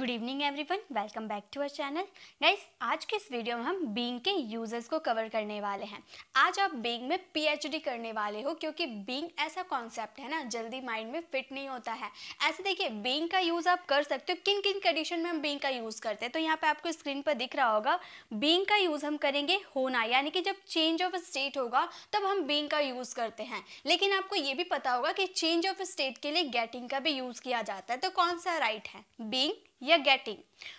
Good evening everyone, welcome back to our channel. Guys, आज के इस वीडियो में हम बीइंग के यूजर्स को कवर करने वाले हैं। आज आप बीइंग में पीएचडी करने वाले हो, क्योंकि बीइंग ऐसा कॉन्सेप्ट है ना, जल्दी माइंड में फिट नहीं होता है। ऐसे देखिए, बीइंग का यूज़ आप कर सकते हो। किन किन कंडीशन में हम बीइंग का यूज़ करते हैं, तो यहाँ पे आपको स्क्रीन पर दिख रहा होगा। बीइंग का यूज़ हम करेंगे होना, यानी कि जब चेंज ऑफ स्टेट होगा तब हम बीइंग का यूज़ करते हैं। लेकिन आपको ये भी पता होगा कि चेंज ऑफ स्टेट के लिए गेटिंग का भी यूज़ किया जाता है। तो कौन सा राइट है, बीइंग या गेटिंग?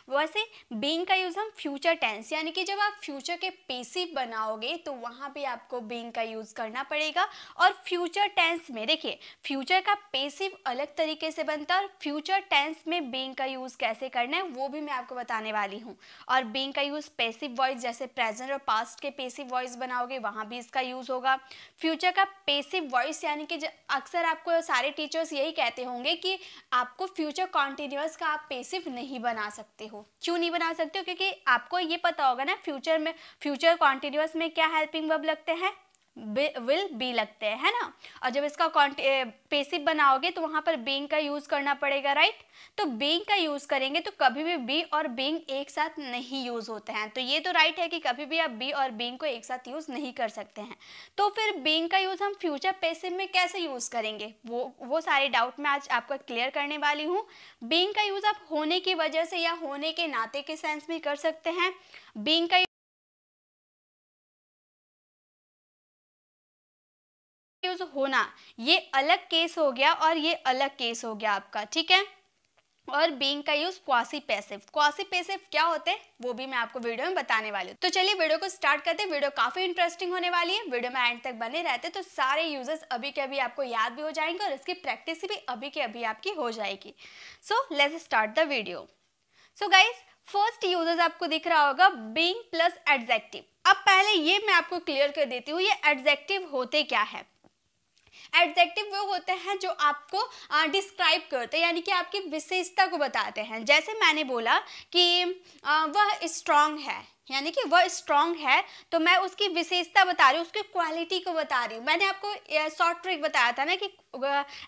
वैसे बीइंग का यूज हम फ्यूचर टेंस, यानी कि जब आप फ्यूचर के पेसिव बनाओगे तो वहां पे आपको बीइंग का यूज करना पड़ेगा। और फ्यूचर टेंस में देखिए, फ्यूचर का पेसिव अलग तरीके से बनता है और फ्यूचर टेंस में बीइंग का यूज कैसे करना है वो भी मैं आपको बताने वाली हूँ। और बीइंग का यूज पेसिव वॉइस, जैसे प्रेजेंट और पास्ट के पेसिव वॉइस बनाओगे वहां भी इसका यूज होगा। फ्यूचर का पेसिव वॉइस, यानी कि अक्सर आपको सारे टीचर्स यही कहते होंगे कि आपको फ्यूचर कॉन्टिन्यूअस का आप पेसिव नहीं बना सकते हो। क्यों नहीं बना सकते हो? क्योंकि आपको ये पता होगा ना, फ्यूचर कॉन्टिन्यूअस में क्या हेल्पिंग वर्ब लगते हैं, विल बी लगते हैं, है ना। और जब इसका पेसिव बनाओगे तो वहां पर बीइंग का यूज करना पड़ेगा, राइट। तो बीइंग का यूज करेंगे तो कभी भी बी और बीइंग एक साथ नहीं यूज होते हैं। तो ये तो राइट है कि कभी भी आप बी और बीइंग को एक साथ यूज नहीं कर सकते हैं। तो फिर बीइंग का यूज हम फ्यूचर पेसिव में कैसे यूज करेंगे, वो सारे डाउट मैं आज आपको क्लियर करने वाली हूँ। बीइंग का यूज आप होने की वजह से या होने के नाते के सेंस में कर सकते हैं। बीइंग का यूज होना, ये अलग केस हो गया और ये अलग केस हो गया आपका, ठीक है। और बीइंग का यूज क्वासी पैसिव क्या होते हैं वो भी मैं आपको वीडियो में बताने वाली हूँ। तो चलिए वीडियो को स्टार्ट करते हैं। वीडियो काफी इंटरेस्टिंग होने वाली है। वीडियो में एंड तक बने रहते तो सारे यूजेस अभी के अभी आपको याद भी हो जाएंगे और इसकी प्रैक्टिस भी अभी के अभी आपकी हो जाएगी। So let's start the video. So guys, first uses आपको दिख रहा होगा बीइंग प्लस एडजेक्टिव। अब पहले ये मैं आपको क्लियर कर देती हूँ, ये एडजेक्टिव होते क्या है। एडजेक्टिव वो होते हैं जो आपको डिस्क्राइब करते हैं, यानी कि आपकी विशेषता को बताते हैं। जैसे मैंने बोला कि वह स्ट्रांग है, यानी कि वह स्ट्रांग है, तो मैं उसकी विशेषता बता रही हूँ, उसकी क्वालिटी को बता रही हूँ। मैंने आपको शॉर्ट ट्रिक बताया था ना कि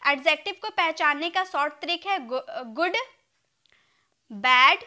एडजेक्टिव को पहचानने का शॉर्ट ट्रिक है गुड, बैड,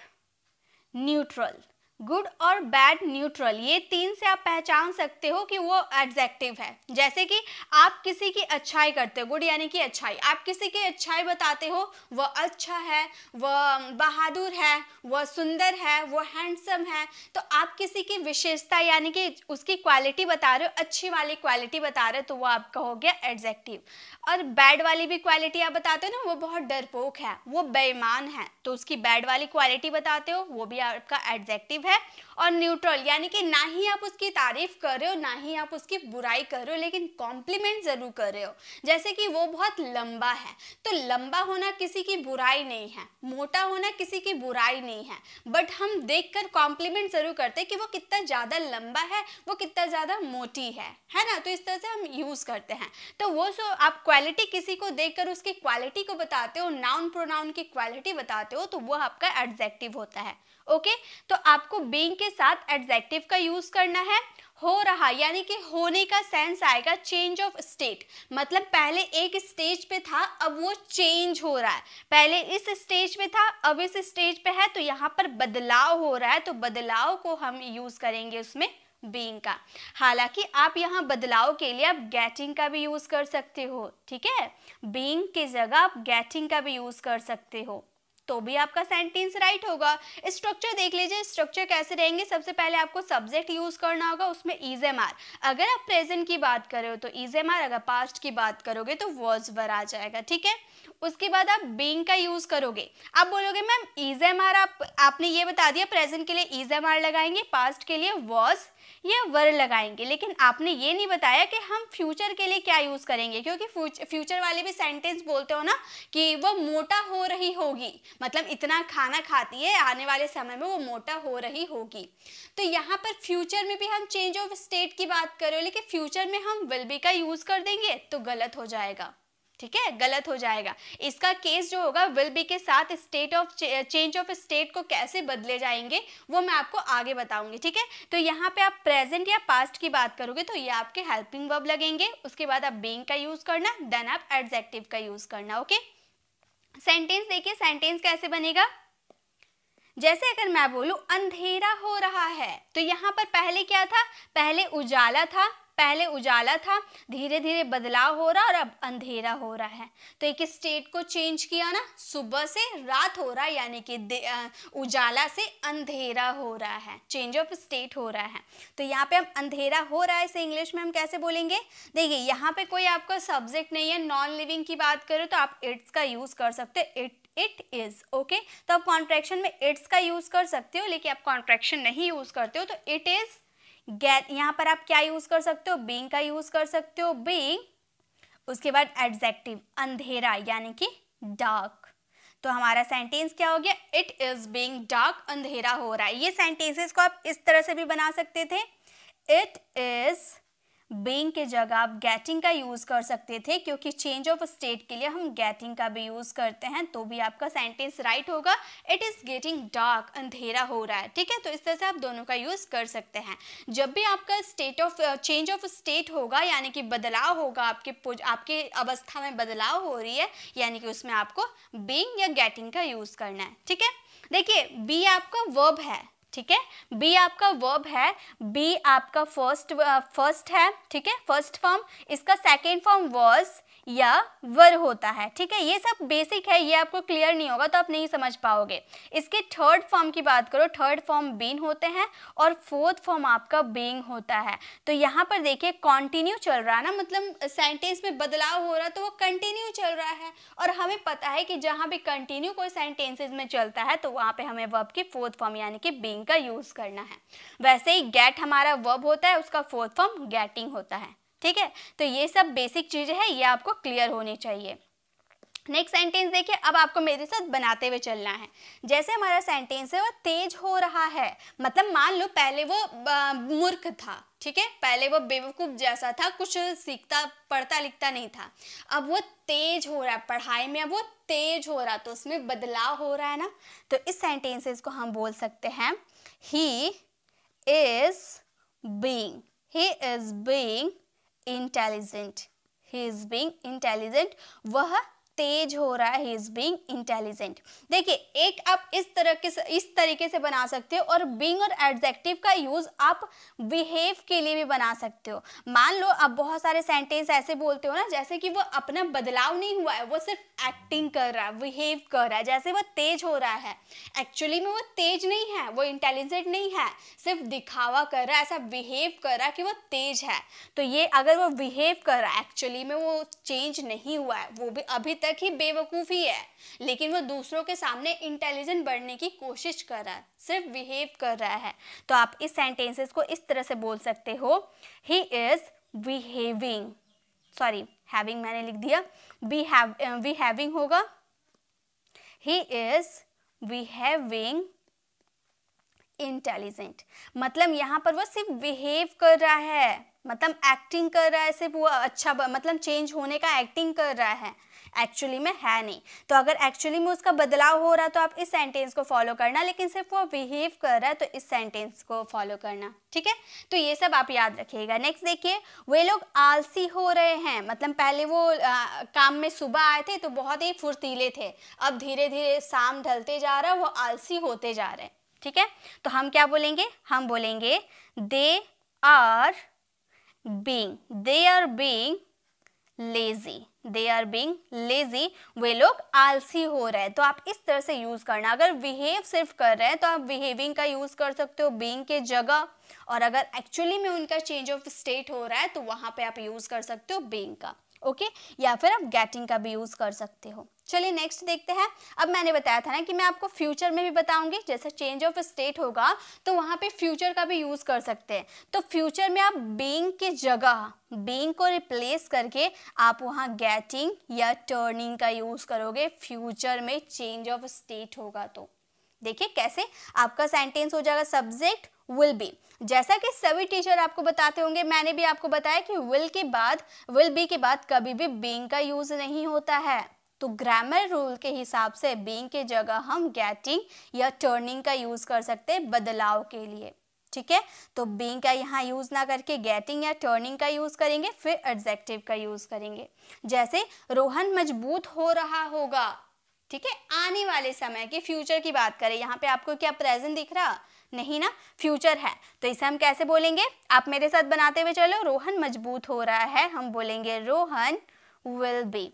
न्यूट्रल। गुड और बैड, न्यूट्रल, ये तीन से आप पहचान सकते हो कि वो एडजेक्टिव है। जैसे कि आप किसी की अच्छाई करते हो, गुड यानी कि अच्छाई, आप किसी की अच्छाई बताते हो, वह अच्छा है, वह बहादुर है, वह सुंदर है, वह हैंडसम है। तो आप किसी की विशेषता यानी कि उसकी क्वालिटी बता रहे हो, अच्छी वाली क्वालिटी बता रहे हो, तो वो आपका हो गया एडजेक्टिव। और बैड वाली भी क्वालिटी आप बताते हो ना, वो बहुत डरपोक है, वो बेईमान है, तो उसकी बैड वाली क्वालिटी बताते हो, वो भी आपका एडजेक्टिव है। और न्यूट्रल, यानी कि ना ही आप उसकी तारीफ कर रहे हो ना ही आप उसकी बुराई कर रहे हो, लेकिन कॉम्प्लीमेंट जरूर कर रहे हो। जैसे कि वो बहुत लंबा है, तो लंबा होना किसी की बुराई नहीं है, मोटा होना किसी की बुराई नहीं है, बट हम देखकर कॉम्प्लीमेंट जरूर करते हैं कि वो कितना ज्यादा लंबा है, वो कितना ज्यादा मोटी है ना। तो इस तरह से हम यूज करते हैं। तो वो जो आप क्वालिटी किसी को देखकर उसकी क्वालिटी को बताते हो, नाउन प्रोनाउन की क्वालिटी बताते हो, तो वो आपका एडजेक्टिव होता है। ओके, तो आपको बीइंग के साथ एडजेक्टिव का यूज करना है। हो रहा, यानी कि होने का सेंस आएगा चेंज ऑफ स्टेट, मतलब पहले एक स्टेज पे था, अब वो चेंज हो रहा है। पहले इस स्टेज पे था, अब इस स्टेज पे है, तो यहाँ पर बदलाव हो रहा है, तो बदलाव को हम यूज करेंगे उसमें बीइंग का। हालांकि आप यहाँ बदलाव के लिए आप गेटिंग का भी यूज कर सकते हो, ठीक है। बीइंग की जगह आप गेटिंग का भी यूज कर सकते हो, तो भी आपका सेंटेंस राइट होगा। स्ट्रक्चर देख लीजिए, स्ट्रक्चर कैसे रहेंगे। सबसे पहले आपको सब्जेक्ट यूज करना होगा, उसमें इज एम आर। अगर आप प्रेजेंट की बात कर रहे हो तो इज एम आर, अगर पास्ट की बात करोगे तो वॉज वर आ जाएगा, ठीक है। उसके बाद आप बीइंग का यूज करोगे। आप बोलोगे मैम इज एम आर, आपने ये बता दिया प्रेजेंट के लिए इज एम आर लगाएंगे, पास्ट के लिए वॉज या वर लगाएंगे, लेकिन आपने ये नहीं बताया कि हम फ्यूचर के लिए क्या यूज करेंगे। क्योंकि फ्यूचर वाले भी सेंटेंस बोलते हो ना कि वो मोटा हो रही होगी, मतलब इतना खाना खाती है, आने वाले समय में वो मोटा हो रही होगी। तो यहाँ पर फ्यूचर में भी हम चेंज ऑफ स्टेट की बात कर रहे हो, लेकिन फ्यूचर में हम विल बी का यूज कर देंगे तो गलत हो जाएगा, ठीक है, गलत हो जाएगा। इसका केस जो होगा विल बी के साथ state of change of state को कैसे बदले जाएंगे वो मैं आपको आगे बताऊंगी, ठीक है। तो यहाँ पे आप प्रेजेंट या पास्ट की बात करोगे तो ये आपके हेल्पिंग वर्ब लगेंगे। उसके बाद आप बीइंग का यूज करना, देन आप एडजेक्टिव का यूज करना। ओके, सेंटेंस देखिए, सेंटेंस कैसे बनेगा। जैसे अगर मैं बोलूं अंधेरा हो रहा है, तो यहाँ पर पहले क्या था, पहले उजाला था, पहले उजाला था, धीरे धीरे बदलाव हो रहा और अब अंधेरा हो रहा है। तो एक स्टेट को चेंज किया ना, सुबह से रात हो रहा है, यानी कि उजाला से अंधेरा हो रहा है, चेंज ऑफ स्टेट हो रहा है। तो यहाँ पे हम अंधेरा हो रहा है, इसे इंग्लिश में हम कैसे बोलेंगे? देखिए यहाँ पे कोई आपका सब्जेक्ट नहीं है, नॉन लिविंग की बात करो तो आप इट्स का यूज कर सकते हैं, इट इज, ओके। तो आप कॉन्ट्रैक्शन में इट्स का यूज कर सकते हो, लेकिन आप कॉन्ट्रैक्शन नहीं यूज करते हो तो इट इज गेट, यहाँ पर आप क्या यूज कर सकते हो? बीइंग का यूज कर सकते हो, बीइंग, उसके बाद एडजेक्टिव अंधेरा यानी कि डार्क। तो हमारा सेंटेंस क्या हो गया? इट इज बीइंग डार्क, अंधेरा हो रहा है। ये सेंटेंसेस को आप इस तरह से भी बना सकते थे, इट इज बीइंग के जगह आप गेटिंग का यूज कर सकते थे, क्योंकि चेंज ऑफ स्टेट के लिए हम गेटिंग का भी यूज करते हैं, तो भी आपका सेंटेंस राइट होगा। इट इज गेटिंग डार्क, अंधेरा हो रहा है, ठीक है। तो इस तरह से आप दोनों का यूज कर सकते हैं। जब भी आपका state of change of state होगा, यानी कि बदलाव होगा, आपके अवस्था में बदलाव हो रही है, यानी कि उसमें आपको बीइंग या गेटिंग का यूज करना है, ठीक है। देखिए बी आपका वर्ब है, ठीक है, बी आपका वर्ब है, बी आपका फर्स्ट है, ठीक है, फर्स्ट फॉर्म। इसका सेकेंड फॉर्म वॉज या वर होता है, ठीक है। ये सब बेसिक है, ये आपको क्लियर नहीं होगा तो आप नहीं समझ पाओगे। इसके थर्ड फॉर्म की बात करो, थर्ड फॉर्म बीन होते हैं और फोर्थ फॉर्म आपका बीइंग होता है। तो यहाँ पर देखिए कंटिन्यू चल रहा है ना, मतलब सेंटेंस में बदलाव हो रहा है तो वो कंटिन्यू चल रहा है, और हमें पता है कि जहाँ भी कंटिन्यू कोई सेंटेंसेस में चलता है तो वहाँ पे हमें वर्ब की फोर्थ फॉर्म यानी कि बीइंग का यूज करना है। वैसे ही गेट हमारा वर्ब होता है, उसका फोर्थ फॉर्म गेटिंग होता है, ठीक है। तो ये सब बेसिक चीजें हैं, ये आपको क्लियर होनी चाहिए। नेक्स्ट सेंटेंस देखिए, अब आपको मेरे साथ बनाते हुए चलना है। जैसे हमारा सेंटेंस है वो तेज हो रहा है, मतलब मान लो पहले वो मूर्ख था, ठीक है, पहले वो बेवकूफ जैसा था, कुछ सीखता पढ़ता लिखता नहीं था, अब वो तेज हो रहा है पढ़ाई में, अब वो तेज हो रहा, तो उसमें बदलाव हो रहा है ना। तो इस सेंटेंसेस को हम बोल सकते हैं he is being intelligent, he is being intelligent, वह तेज हो रहा है, ही इज बीइंग इंटेलिजेंट। देखिए एक आप इस तरीके से बना सकते हो, और बीइंग और एडजेक्टिव का यूज आप बिहेव के लिए भी बना सकते हो। मान लो आप बहुत सारे सेंटेंस ऐसे बोलते हो ना, जैसे कि वो अपना बदलाव नहीं हुआ है, वो सिर्फ एक्टिंग कर रहा है, बिहेव कर रहा है, जैसे वो तेज हो रहा है, एक्चुअली में वो तेज नहीं है, वो इंटेलिजेंट नहीं है, सिर्फ दिखावा कर रहा है, ऐसा बिहेव कर रहा है कि वो तेज है। तो ये अगर वो बिहेव कर रहा है, एक्चुअली में वो चेंज नहीं हुआ है, वो भी अभी तक ही बेवकूफ़ी है, लेकिन वो दूसरों के सामने इंटेलिजेंट बनने की कोशिश कर रहा है, सिर्फ बिहेव कर रहा है। तो आप इस सेंटेंसेस को इस तरह से बोल सकते हो, he is behaving, sorry having मैंने लिख दिया, बिहेविंग होगा, ही इज बिहेविंग इंटेलिजेंट, मतलब यहाँ पर वो सिर्फ बिहेव कर रहा है, मतलब एक्टिंग कर रहा है, सिर्फ वो अच्छा मतलब चेंज होने का एक्टिंग कर रहा है, एक्चुअली में है नहीं। तो अगर एक्चुअली में उसका बदलाव हो रहा है तो आप इस सेंटेंस को फॉलो करना, लेकिन सिर्फ वो बिहेव कर रहा है तो इस सेंटेंस को फॉलो करना, ठीक है। तो ये सब आप याद रखिएगा। नेक्स्ट देखिए, वे लोग आलसी हो रहे हैं, मतलब पहले वो काम में सुबह आए थे तो बहुत ही फुर्तीले थे, अब धीरे धीरे शाम ढलते जा रहा है, वो आलसी होते जा रहे हैं, ठीक है। तो हम क्या बोलेंगे? हम बोलेंगे दे आर बीइंग लेजी, वे लोग आलसी हो रहे हैं। तो आप इस तरह से यूज करना, अगर बिहेव सिर्फ कर रहे हैं तो आप बिहेविंग का यूज कर सकते हो बीइंग के जगह, और अगर एक्चुअली में उनका चेंज ऑफ स्टेट हो रहा है तो वहां पे आप यूज कर सकते हो बीइंग का, ओके, या फिर आप गेटिंग का भी यूज कर सकते हो। चलिए नेक्स्ट देखते हैं। अब मैंने बताया था ना कि मैं आपको फ्यूचर में भी बताऊंगी, जैसे चेंज ऑफ स्टेट होगा तो वहां पे फ्यूचर का भी यूज कर सकते हैं। तो फ्यूचर में आप बीइंग के जगह बीइंग को रिप्लेस करके आप वहां गेटिंग या टर्निंग का यूज करोगे, फ्यूचर में चेंज ऑफ स्टेट होगा तो। देखिए कैसे आपका सेंटेंस हो जाएगा सब्जेक्ट विल बी, जैसा कि सभी टीचर आपको बताते होंगे, मैंने भी आपको बताया कि विल बी के बाद कभी भी बीइंग का यूज नहीं होता है। तो ग्रामर रूल के हिसाब से बीइंग के जगह हम गेटिंग या टर्निंग का यूज कर सकते हैं बदलाव के लिए, ठीक है। तो बीइंग का यहाँ यूज ना करके गेटिंग या टर्निंग का यूज करेंगे, फिर एडजेक्टिव का यूज करेंगे। जैसे रोहन मजबूत हो रहा होगा, ठीक है, आने वाले समय के फ्यूचर की बात करें, यहाँ पे आपको क्या प्रेजेंट दिख रहा? नहीं ना, फ्यूचर है, तो इसे हम कैसे बोलेंगे? आप मेरे साथ बनाते हुए चलो, रोहन मजबूत हो रहा है, हम बोलेंगे Rohan will be,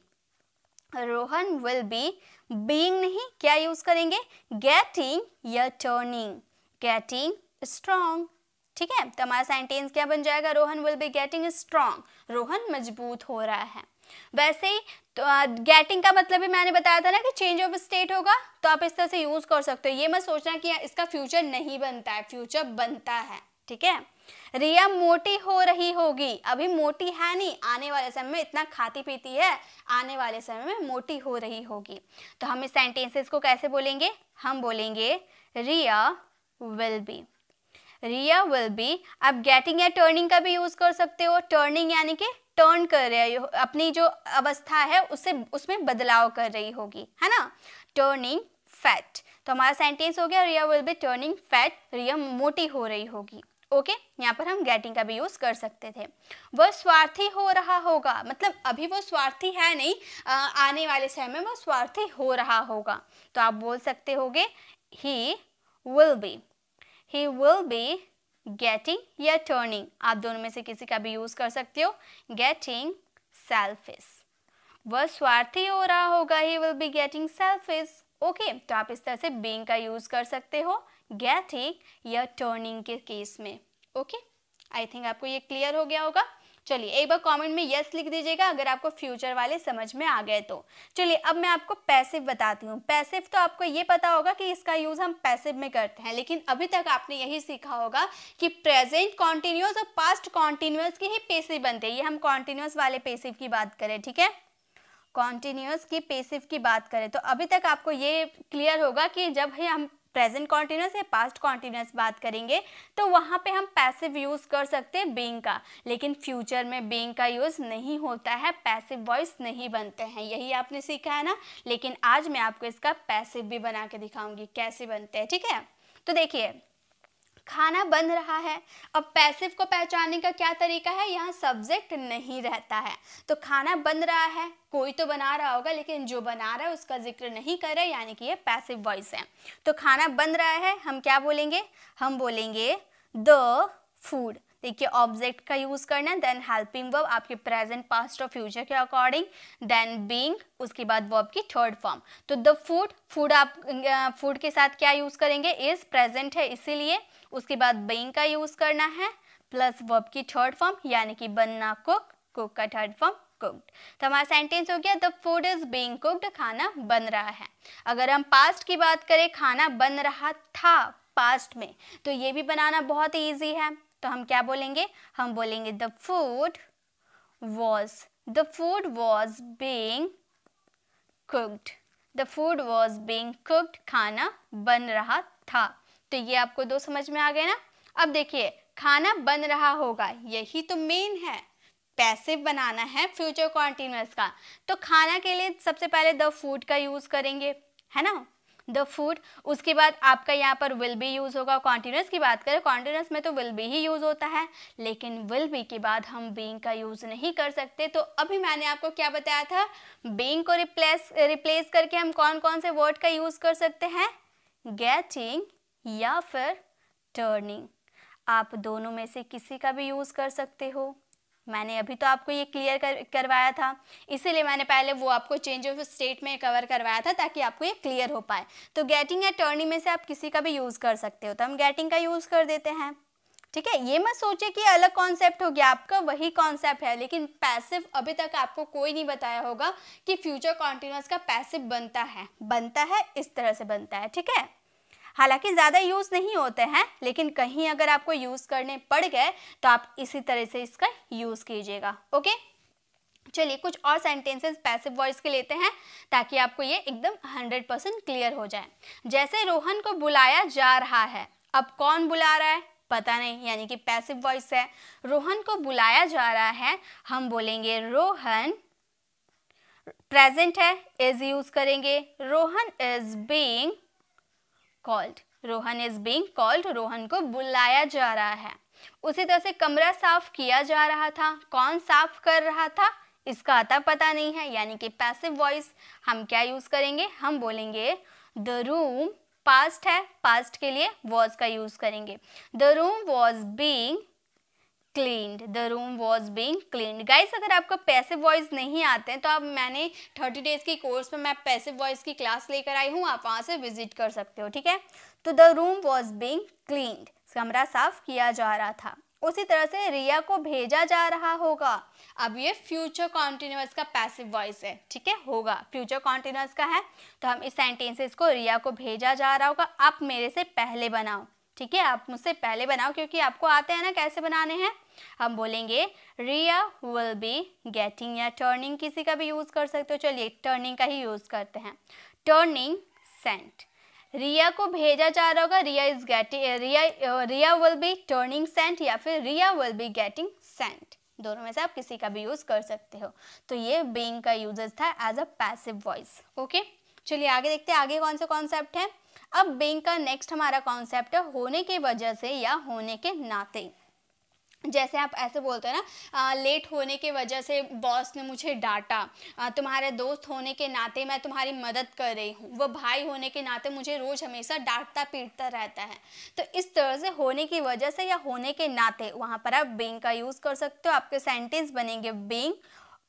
Rohan will be, being नहीं, क्या यूज करेंगे? गेटिंग या टर्निंग, गेटिंग स्ट्रॉन्ग। ठीक है, तो हमारा सेंटेंस क्या बन जाएगा? Rohan will be getting strong, Rohan मजबूत हो रहा है। वैसे ही तो गेटिंग का मतलब भी मैंने बताया था ना कि चेंज ऑफ स्टेट होगा, तो आप इस तरह से यूज कर सकते हो। ये मत सोचना कि इसका फ्यूचर नहीं बनता है, फ्यूचर बनता है। ठीक है, रिया मोटी हो रही होगी, अभी मोटी है नहीं, आने वाले समय में इतना खाती पीती है, आने वाले समय में मोटी हो रही होगी। तो हम इस सेंटेंसेस को कैसे बोलेंगे? हम बोलेंगे Riya will be, Riya will be. आप गेटिंग या टर्निंग का भी यूज कर सकते हो। टर्निंग यानी कि टर्न कर रही हो, अपनी जो अवस्था है उससे उसमें बदलाव कर रही होगी, है ना। टर्निंग फैट, तो हमारा सेंटेंस हो गया रिया विल बी टर्निंग फैट, रिया मोटी हो रही होगी। ओके, यहाँ पर हम गेटिंग का भी यूज कर सकते थे। वह स्वार्थी हो रहा होगा, मतलब अभी वो स्वार्थी है नहीं, आने वाले समय में वो स्वार्थी हो रहा होगा, तो आप बोल सकते होगे he will be, he will be getting या turning, आप दोनों में से किसी का भी यूज कर सकते हो। getting selfish, वह स्वार्थी हो रहा होगा, he will be getting selfish। Okay, तो आप इस तरह से being का यूज कर सकते हो getting या turning के केस में। ओके, आई थिंक आपको ये क्लियर हो गया होगा। चलिए एक बार कमेंट में यस लिख दीजिएगा अगर आपको फ्यूचर वाले समझ में आ गए तो। चलिए अब मैं आपको पैसिव बताती हूँ। पैसिव तो आपको ये पता होगा कि इसका यूज हम पैसिव में करते हैं, लेकिन अभी तक आपने यही सीखा होगा कि प्रेजेंट कॉन्टिन्यूअस और पास्ट कॉन्टिन्यूअस के ही पैसिव बनते हैं। ये हम कॉन्टिन्यूअस वाले पैसिव की बात करें, ठीक है, कॉन्टिन्यूअस की पैसिव की बात करें तो अभी तक आपको ये क्लियर होगा कि जब हम प्रेजेंट कॉन्टिन्यूअस या पास्ट कॉन्टिन्यूअस बात करेंगे तो वहाँ पे हम पैसिव यूज कर सकते हैं बीइंग का, लेकिन फ्यूचर में बीइंग का यूज नहीं होता है, पैसिव वॉइस नहीं बनते हैं। यही आपने सीखा है ना, लेकिन आज मैं आपको इसका पैसिव भी बना के दिखाऊंगी कैसे बनते हैं। ठीक है, तो देखिए खाना बन रहा है। अब पैसिव को पहचानने का क्या तरीका है? यहाँ सब्जेक्ट नहीं रहता है, तो खाना बन रहा है, कोई तो बना रहा होगा, लेकिन जो बना रहा है उसका जिक्र नहीं कर रहे, यानी कि ये पैसिव वॉइस है। तो खाना बन रहा है, हम क्या बोलेंगे? हम बोलेंगे द फूड। देखिए ऑब्जेक्ट का यूज करना, देन हेल्पिंग वर्ब आपके प्रेजेंट पास्ट और फ्यूचर के अकॉर्डिंग, देन बीइंग, उसके बाद वर्ब की थर्ड फॉर्म। तो द फूड, फूड आप फूड के साथ क्या यूज करेंगे? इज प्रेजेंट है इसीलिए, उसके बाद बीइंग का यूज करना है प्लस वर्ब की थर्ड फॉर्म यानी कि बनना कुक, कुक का थर्ड फॉर्म कुक्ड। तो हमारा सेंटेंस हो गया the food is being cooked, खाना बन रहा है। अगर हम पास्ट की बात करें, खाना बन रहा था पास्ट में, तो ये भी बनाना बहुत ईजी है। तो हम क्या बोलेंगे? हम बोलेंगे the food was being cooked, the food was being cooked, खाना बन रहा था। तो ये आपको दो समझ में आ गए ना। अब देखिए खाना बन रहा होगा, यही तो मेन है, पैसिव बनाना है फ्यूचर कॉन्टिन्यूअस का, तो खाना के लिए सबसे पहले द फूड का यूज करेंगे, है ना, द फूड। उसके बाद आपका यहाँ पर विल बी यूज होगा। कॉन्टिन्यूअस की बात करें, कॉन्टिन्यूअस में तो विल बी ही यूज होता है, लेकिन विल बी के बाद हम बीइंग का यूज नहीं कर सकते। तो अभी मैंने आपको क्या बताया था? बीइंग को रिप्लेस करके हम कौन कौन से वर्ड का यूज कर सकते हैं? गेटिंग या फिर टर्निंग, आप दोनों में से किसी का भी यूज कर सकते हो। मैंने अभी तो आपको ये क्लियर करवाया था, इसीलिए मैंने पहले वो आपको चेंज ऑफ स्टेट में कवर करवाया था ताकि आपको ये क्लियर हो पाए। तो गेटिंग या टर्निंग में से आप किसी का भी यूज कर सकते हो, तो हम गेटिंग का यूज कर देते हैं। ठीक है, ये मत सोचिए कि अलग कॉन्सेप्ट हो गया, आपका वही कॉन्सेप्ट है, लेकिन पैसिव अभी तक आपको कोई नहीं बताया होगा कि फ्यूचर कॉन्टिन्यूअस का पैसिव बनता है इस तरह से बनता है। ठीक है, हालांकि ज़्यादा यूज़ नहीं होते हैं, लेकिन कहीं अगर आपको यूज़ करने पड़ गए तो आप इसी तरह से इसका यूज़ कीजिएगा। ओके, चलिए कुछ और सेंटेंसेस पैसिव वॉइस के लेते हैं ताकि आपको ये एकदम 100% क्लियर हो जाए। जैसे रोहन को बुलाया जा रहा है, अब कौन बुला रहा है पता नहीं, यानी कि पैसिव वॉइस है। रोहन को बुलाया जा रहा है, हम बोलेंगे रोहन, प्रेजेंट है इज यूज करेंगे, Rohan is being called, Rohan is being called, Rohan को बुलाया जा रहा है। उसी तरह से कमरा साफ किया जा रहा था, कौन साफ कर रहा था? इसका अता पता नहीं है, यानी कि पैसिव वॉइस। हम क्या यूज करेंगे, हम बोलेंगे द रूम, पास्ट है, पास्ट के लिए वॉज का यूज करेंगे। The room was being cleaned, the room was being cleaned. Guys अगर आपको पैसिव वॉइस नहीं आते हैं तो आप, मैंने 30 डेज की कोर्स में मैं पैसिव वॉइस की क्लास लेकर आई हूँ, आप वहाँ से विजिट कर सकते हो, ठीक है। तो the room was being cleaned, कमरा साफ किया जा रहा था। उसी तरह से रिया को भेजा जा रहा होगा। अब ये फ्यूचर कॉन्टिन्यूअस का पैसिव वॉइस है, ठीक है, होगा फ्यूचर कॉन्टिन्यूअस का है, तो हम इस सेंटेंसेस को रिया को भेजा जा रहा होगा, आप मेरे से पहले बनाओ, ठीक है, आप मुझसे पहले बनाओ, क्योंकि आपको आते हैं ना कैसे बनाने हैं। हम बोलेंगे रिया विल बी गेटिंग, या टर्निंग किसी का भी यूज कर सकते हो, चलिए टर्निंग का ही यूज करते हैं। टर्निंग सेंट, रिया को भेजा जा रहा होगा, Riya is getting, Riya will be turning sent, या फिर Riya will be getting sent, दोनों में से आप किसी का भी यूज कर सकते हो। तो ये बीइंग का यूजेस था as a passive voice. Okay, चलिए आगे देखते हैं आगे कौन सा कॉन्सेप्ट है। अब बीइंग का नेक्स्ट हमारा कॉन्सेप्ट है होने की वजह से या होने के नाते। जैसे आप ऐसे बोलते हैं ना, लेट होने के वजह से बॉस ने मुझे डांटा, तुम्हारे दोस्त होने के नाते मैं तुम्हारी मदद कर रही हूँ, वो भाई होने के नाते मुझे रोज़ हमेशा डांटता पीटता रहता है। तो इस तरह से होने की वजह से या होने के नाते वहाँ पर आप बीइंग का यूज़ कर सकते हो। आपके सेंटेंस बनेंगे बीइंग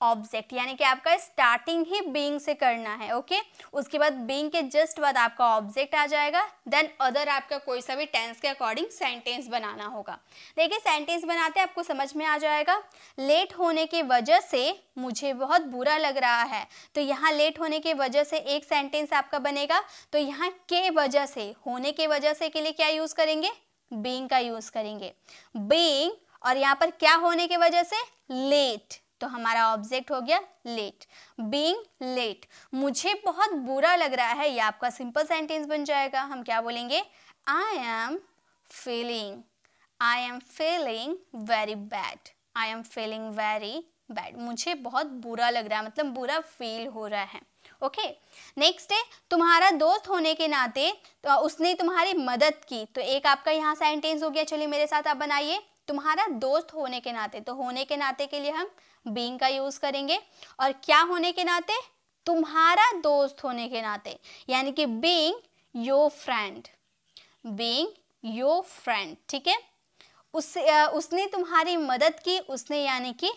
ऑब्जेक्ट, यानी कि आपका स्टार्टिंग ही बीइंग से करना है। ओके, उसके बाद बीइंग के जस्ट बाद आपका ऑब्जेक्ट आ जाएगा, देन अदर आपका कोई सा भी टेंस के अकॉर्डिंग सेंटेंस बनाना होगा। देखिए सेंटेंस बनाते आपको समझ में आ जाएगा। लेट होने की वजह से मुझे बहुत बुरा लग रहा है, तो यहाँ लेट होने की वजह से एक सेंटेंस आपका बनेगा, तो यहाँ के वजह से, होने की वजह से के लिए क्या यूज करेंगे, बीइंग का यूज करेंगे। बीइंग, और यहाँ पर क्या होने की वजह से, लेट, तो हमारा ऑब्जेक्ट हो गया लेट। बीइंग लेट, मुझे बहुत बुरा लग रहा है, ये आपका सिंपल सेंटेंस बन जाएगा। हम क्या बोलेंगे, I am feeling very bad, I am feeling very bad, मुझे बहुत बुरा लग रहा है, मतलब बुरा फील हो रहा है। ओके, नेक्स्ट है तुम्हारा दोस्त होने के नाते तो उसने तुम्हारी मदद की, तो एक आपका यहाँ सेंटेंस हो गया। चलिए मेरे साथ आप बनाइए, तुम्हारा दोस्त होने के नाते, तो होने के नाते के लिए हम बीइंग का यूज करेंगे, और क्या होने के नाते, तुम्हारा दोस्त होने के नाते, यानी कि being your friend, being your friend, ठीक है। उसने तुम्हारी मदद की, उसने यानी कि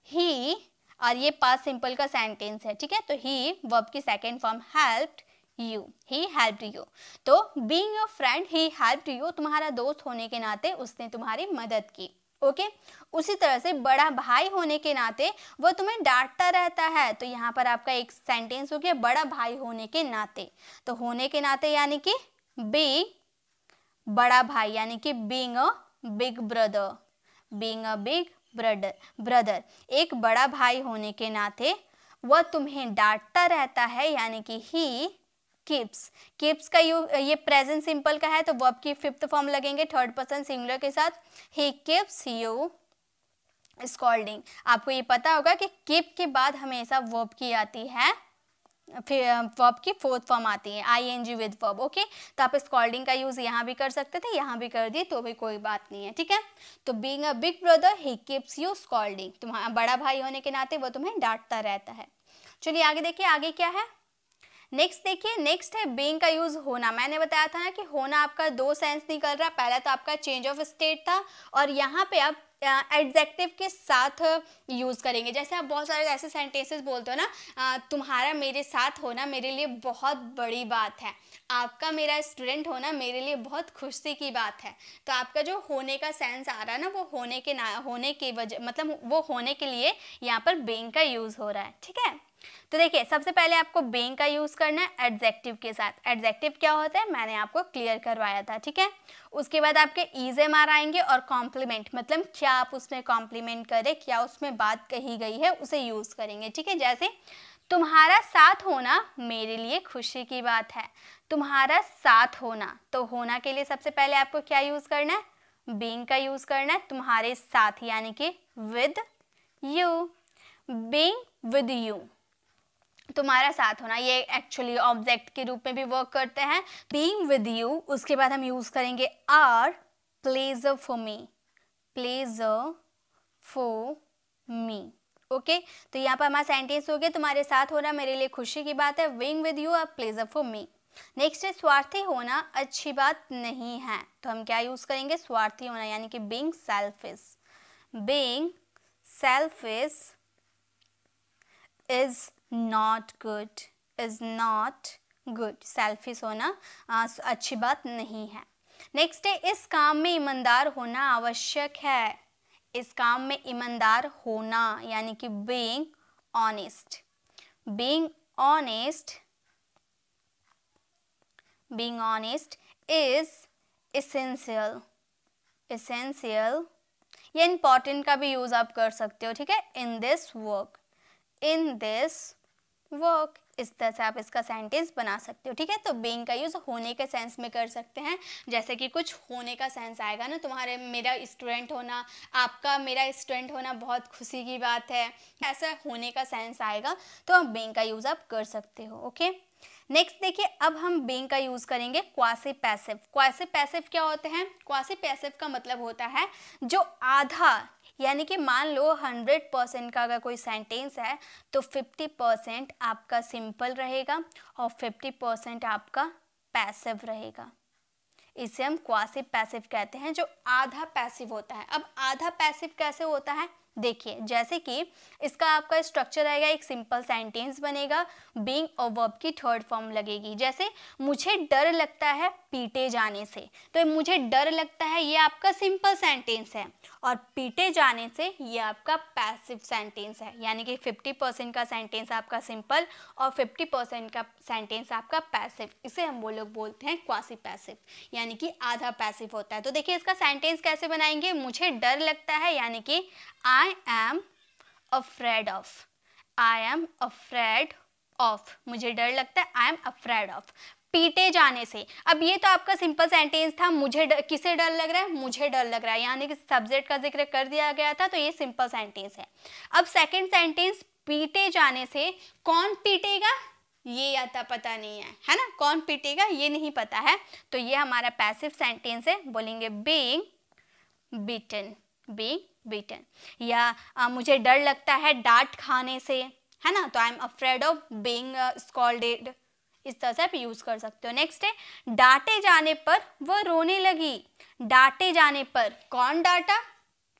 ही, और ये पास्ट सिंपल का सेंटेंस है, ठीक है। तो ही वर्ब की second form helped you, he helped you, तो being your friend he helped you, तुम्हारा दोस्त होने के नाते उसने तुम्हारी मदद की। ओके, उसी तरह से बड़ा भाई होने के नाते वो तुम्हें डांटता रहता है, तो यहाँ पर आपका एक सेंटेंस हो गया बड़ा भाई होने के नाते। तो होने के नाते यानी कि बीइंग बड़ा भाई, यानी कि being a big brother, being a big brother, एक बड़ा भाई होने के नाते वह तुम्हें डांटता रहता है, यानी कि ही कीप्स का ये प्रेजेंट सिंपल का है, तो वर्ब की फिफ्थ फॉर्म लगेंगे थर्ड पर्सन सिंगुलर के साथ, ही कीप्स यू स्कॉल्डिंग। आपको ये पता होगा कि कीप के बाद हमेशा वर्ब की आती है, फिर वर्ब की फोर्थ फॉर्म आती है आईएनजी विद वर्ब। ओके, तो आप स्कॉल्डिंग का यूज यहाँ भी कर सकते थे, यहाँ भी कर दिए तो भी कोई बात नहीं है, ठीक है। तो being a big brother he keeps you scolding, तुम्हारा बड़ा भाई होने के नाते वो तुम्हें डांटता रहता है। चलिए आगे देखिए, आगे क्या है। नेक्स्ट देखिए, नेक्स्ट है बीइंग का यूज होना। मैंने बताया था ना कि होना आपका दो सेंस निकल रहा है, पहला तो आपका चेंज ऑफ स्टेट था, और यहाँ पे आप एडजेक्टिव के साथ यूज करेंगे। जैसे आप बहुत सारे ऐसे सेंटेंसेस बोलते हो ना, तुम्हारा मेरे साथ होना मेरे लिए बहुत बड़ी बात है, आपका मेरा स्टूडेंट होना मेरे लिए बहुत खुशी की बात है। तो आपका जो होने का सेंस आ रहा है ना, वो होने की वजह, मतलब वो होने के लिए यहाँ पर बीइंग का यूज हो रहा है, ठीक है। तो देखिए सबसे पहले आपको बीइंग का यूज करना है एडजेक्टिव के साथ। एडजेक्टिव क्या होता है मैंने आपको क्लियर करवाया था, ठीक है। उसके बाद आपके EZMR आएंगे और कॉम्प्लीमेंट, मतलब क्या आप उसमें कॉम्प्लीमेंट करें, क्या उसमें बात कही गई है, उसे यूज करेंगे, ठीक है। जैसे तुम्हारा साथ होना मेरे लिए खुशी की बात है, तुम्हारा साथ होना, तो होना के लिए सबसे पहले आपको क्या यूज करना है, बीइंग का यूज करना है, तुम्हारे साथ यानी कि with you, being with you, तुम्हारा साथ होना, ये एक्चुअली ऑब्जेक्ट के रूप में भी वर्क करते हैं, बीइंग विद यू। उसके बाद हम यूज करेंगे are pleasure for me, pleasure for me, okay तो यहाँ पर हमारा सेंटेंस हो गया, तुम्हारे साथ होना मेरे लिए खुशी की बात है, being with you a pleasure for me. Next है स्वार्थी होना अच्छी बात नहीं है, तो हम क्या यूज करेंगे, स्वार्थी होना यानी कि being selfish. Being selfish is not good, is not good, selfish होना अच्छी बात नहीं है। नेक्स्ट है इस काम में ईमानदार होना आवश्यक है, इस काम में ईमानदार होना यानी कि being honest. Being honest, being honest is essential, essential या इम्पॉर्टेंट का भी यूज आप कर सकते हो, ठीक है, in this work, in this work, इस तरह से आप इसका सेंटेंस बना सकते हो, ठीक है। तो बीइंग का यूज होने के सेंस में कर सकते हैं, जैसे कि कुछ होने का सेंस आएगा ना, तुम्हारे मेरा स्टूडेंट होना, आपका मेरा स्टूडेंट होना बहुत खुशी की बात है, ऐसा होने का सेंस आएगा तो बीइंग का यूज आप कर सकते हो। ओके नेक्स्ट देखिए, अब हम बीइंग का यूज करेंगे क्वासी पैसिव। क्वासी पैसिव क्या होते हैं, क्वासी पैसिव का मतलब होता है जो आधा, यानी कि मान लो 100% का अगर कोई सेंटेंस है तो 50% आपका सिंपल रहेगा और 50% आपका पैसिव रहेगा, इसे हम क्वासी पैसिव कहते हैं, जो आधा पैसिव होता है। अब आधा पैसिव कैसे होता है, देखिए जैसे कि इसका आपका स्ट्रक्चर आएगा, एक सिंपल सेंटेंस बनेगा, बीइंग और वर्ब की थर्ड फॉर्म लगेगी। जैसे मुझे डर लगता है पीटे जाने से, तो मुझे डर लगता है ये आपका सिंपल सेंटेंस है, और पीटे जाने से ये आपका पैसिव सेंटेंस है, यानी कि 50% का सेंटेंस आपका सिंपल और 50% का सेंटेंस आपका पैसिव, इसे हम वो लोग बोलते हैं क्वासी पैसिव, यानी कि आधा पैसिव होता है। तो देखिए इसका सेंटेंस कैसे बनाएंगे, मुझे डर लगता है यानी कि I am afraid of, I am afraid of, मुझे डर लगता है, I am afraid of। पीटे जाने से, अब ये तो आपका सिंपल सेंटेंस था, मुझे किसे डर लग रहा है, मुझे डर लग रहा है, यानी कि सब्जेक्ट का जिक्र कर दिया गया था, तो ये सिंपल सेंटेंस है। अब सेकंड सेंटेंस, पीटे जाने से, कौन पीटेगा ये आता पता नहीं है ना, कौन पीटेगा ये नहीं पता है, तो ये हमारा पैसिव सेंटेंस है, बोलेंगे बीइंग बीटन, बीइंग बीटन। या मुझे डर लगता है डांट खाने से, है ना, तो I am afraid of being scolded, इस तरह से आप यूज कर सकते हो। नेक्स्ट है डांटे जाने पर वह रोने लगी, डांटे जाने पर, कौन डांटा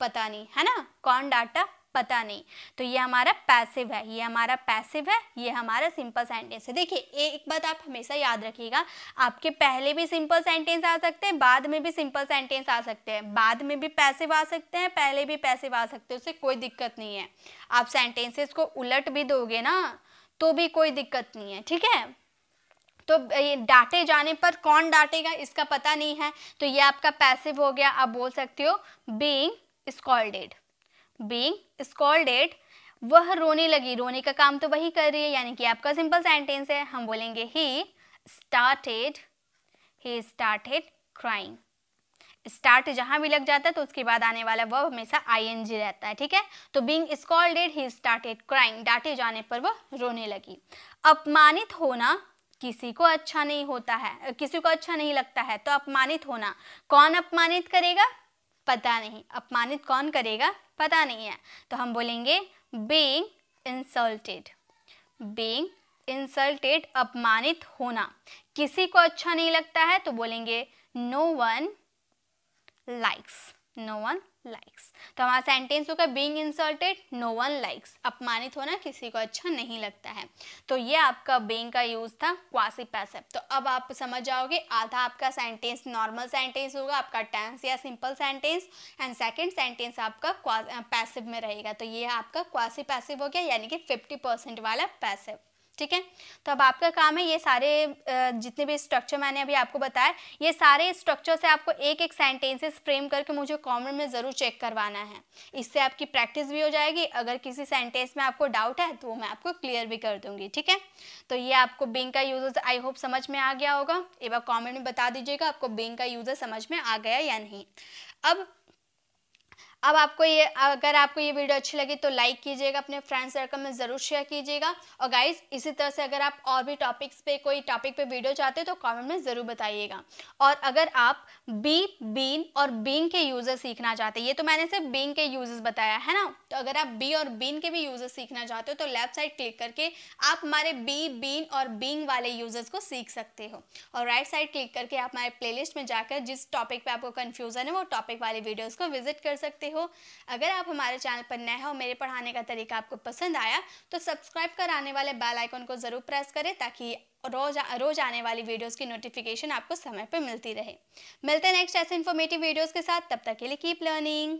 पता नहीं, है ना, कौन डांटा पता नहीं, तो ये हमारा पैसिव है, ये हमारा पैसिव है, ये हमारा सिंपल सेंटेंस है। देखिए एक बात आप हमेशा याद रखिएगा, आपके पहले भी सिंपल सेंटेंस आ सकते हैं, बाद में भी सिंपल सेंटेंस आ सकते हैं, बाद में भी पैसिव आ सकते हैं, पहले भी पैसिव आ सकते हैं, उससे कोई दिक्कत नहीं है। आप सेंटेंसेस को उलट भी दोगे ना तो भी कोई दिक्कत नहीं है, ठीक है। तो ये डांटे जाने पर कौन डांटेगा इसका पता नहीं है, तो ये आपका पैसिव हो गया। आप बोल सकते हो बीइंग स्कॉल्डेड, बीइंग स्कॉल्डेड, वह रोने लगी, रोने का काम तो वही कर रही है, यानी कि आपका सिंपल सेंटेंस है, हम बोलेंगे ही स्टार्टेड क्राइंग। स्टार्ट जहां भी लग जाता है तो उसके बाद आने वाला वर्ब हमेशा ING रहता है, ठीक है। तो being scolded he started crying, डांटे जाने पर वह रोने लगी। अपमानित होना किसी को अच्छा नहीं होता है, किसी को अच्छा नहीं लगता है, तो अपमानित होना, कौन अपमानित करेगा पता नहीं, अपमानित कौन करेगा पता नहीं है, तो हम बोलेंगे बीइंग इंसल्टेड, बीइंग इंसल्टेड, अपमानित होना। किसी को अच्छा नहीं लगता है तो बोलेंगे no one likes, no one likes, तो हमारा सेंटेंस होगा being insulted no one likes, अपमानित होना किसी को अच्छा नहीं लगता है। तो ये आपका बीइंग का यूज था क्वासी पैसिव। तो अब आप समझ जाओगे, आधा आपका सेंटेंस नॉर्मल सेंटेंस होगा, आपका टेंस या simple sentence, and second sentence आपका पैसिव में रहेगा, तो ये आपका क्वासी पैसिव हो गया, यानी कि 50% वाला पैसिव, ठीक है। तो अब आपका काम है ये सारे जितने भी स्ट्रक्चर मैंने अभी आपको बताया, ये सारे स्ट्रक्चर से आपको एक एक सेंटेंसेस फ्रेम करके मुझे कमेंट में ज़रूर चेक करवाना है, इससे आपकी प्रैक्टिस भी हो जाएगी। अगर किसी सेंटेंस में आपको डाउट है तो वो मैं आपको क्लियर भी कर दूंगी, ठीक है। तो ये आपको बीइंग का यूजेस आई होप समझ में आ गया होगा, एक बार कॉमेंट में बता दीजिएगा आपको बीइंग का यूजेस समझ में आ गया या नहीं। अब आपको ये, अगर आपको ये वीडियो अच्छी लगी तो लाइक कीजिएगा, अपने फ्रेंड सर्कल में ज़रूर शेयर कीजिएगा। और गाइस इसी तरह से अगर आप और भी टॉपिक्स पे, कोई टॉपिक पे वीडियो चाहते हो तो कमेंट में ज़रूर बताइएगा। और अगर आप बी, बीन और बीइंग के यूजेस सीखना चाहते हैं, ये तो मैंने सिर्फ बीइंग के यूजेस बताया है ना, तो अगर आप बी और बीन के भी यूजेस सीखना चाहते हो तो लेफ्ट साइड क्लिक करके आप हमारे बी, बीन और बीइंग वाले यूजेस को सीख सकते हो। और राइट साइड क्लिक करके आप हमारे प्लेलिस्ट में जाकर जिस टॉपिक पे आपको कंफ्यूजन है वो टॉपिक वाले वीडियोस को विजिट कर सकते हो। अगर आप हमारे चैनल पर नए हो, मेरे पढ़ाने का तरीका आपको पसंद आया तो सब्सक्राइब कर आने वाले बेल आइकन को ज़रूर प्रेस करें ताकि रोज आने वाली वीडियोस की नोटिफिकेशन आपको समय पर मिलती रहे। मिलते हैं नेक्स्ट ऐसे इन्फॉर्मेटिव वीडियोस के साथ, तब तक के लिए कीप लर्निंग।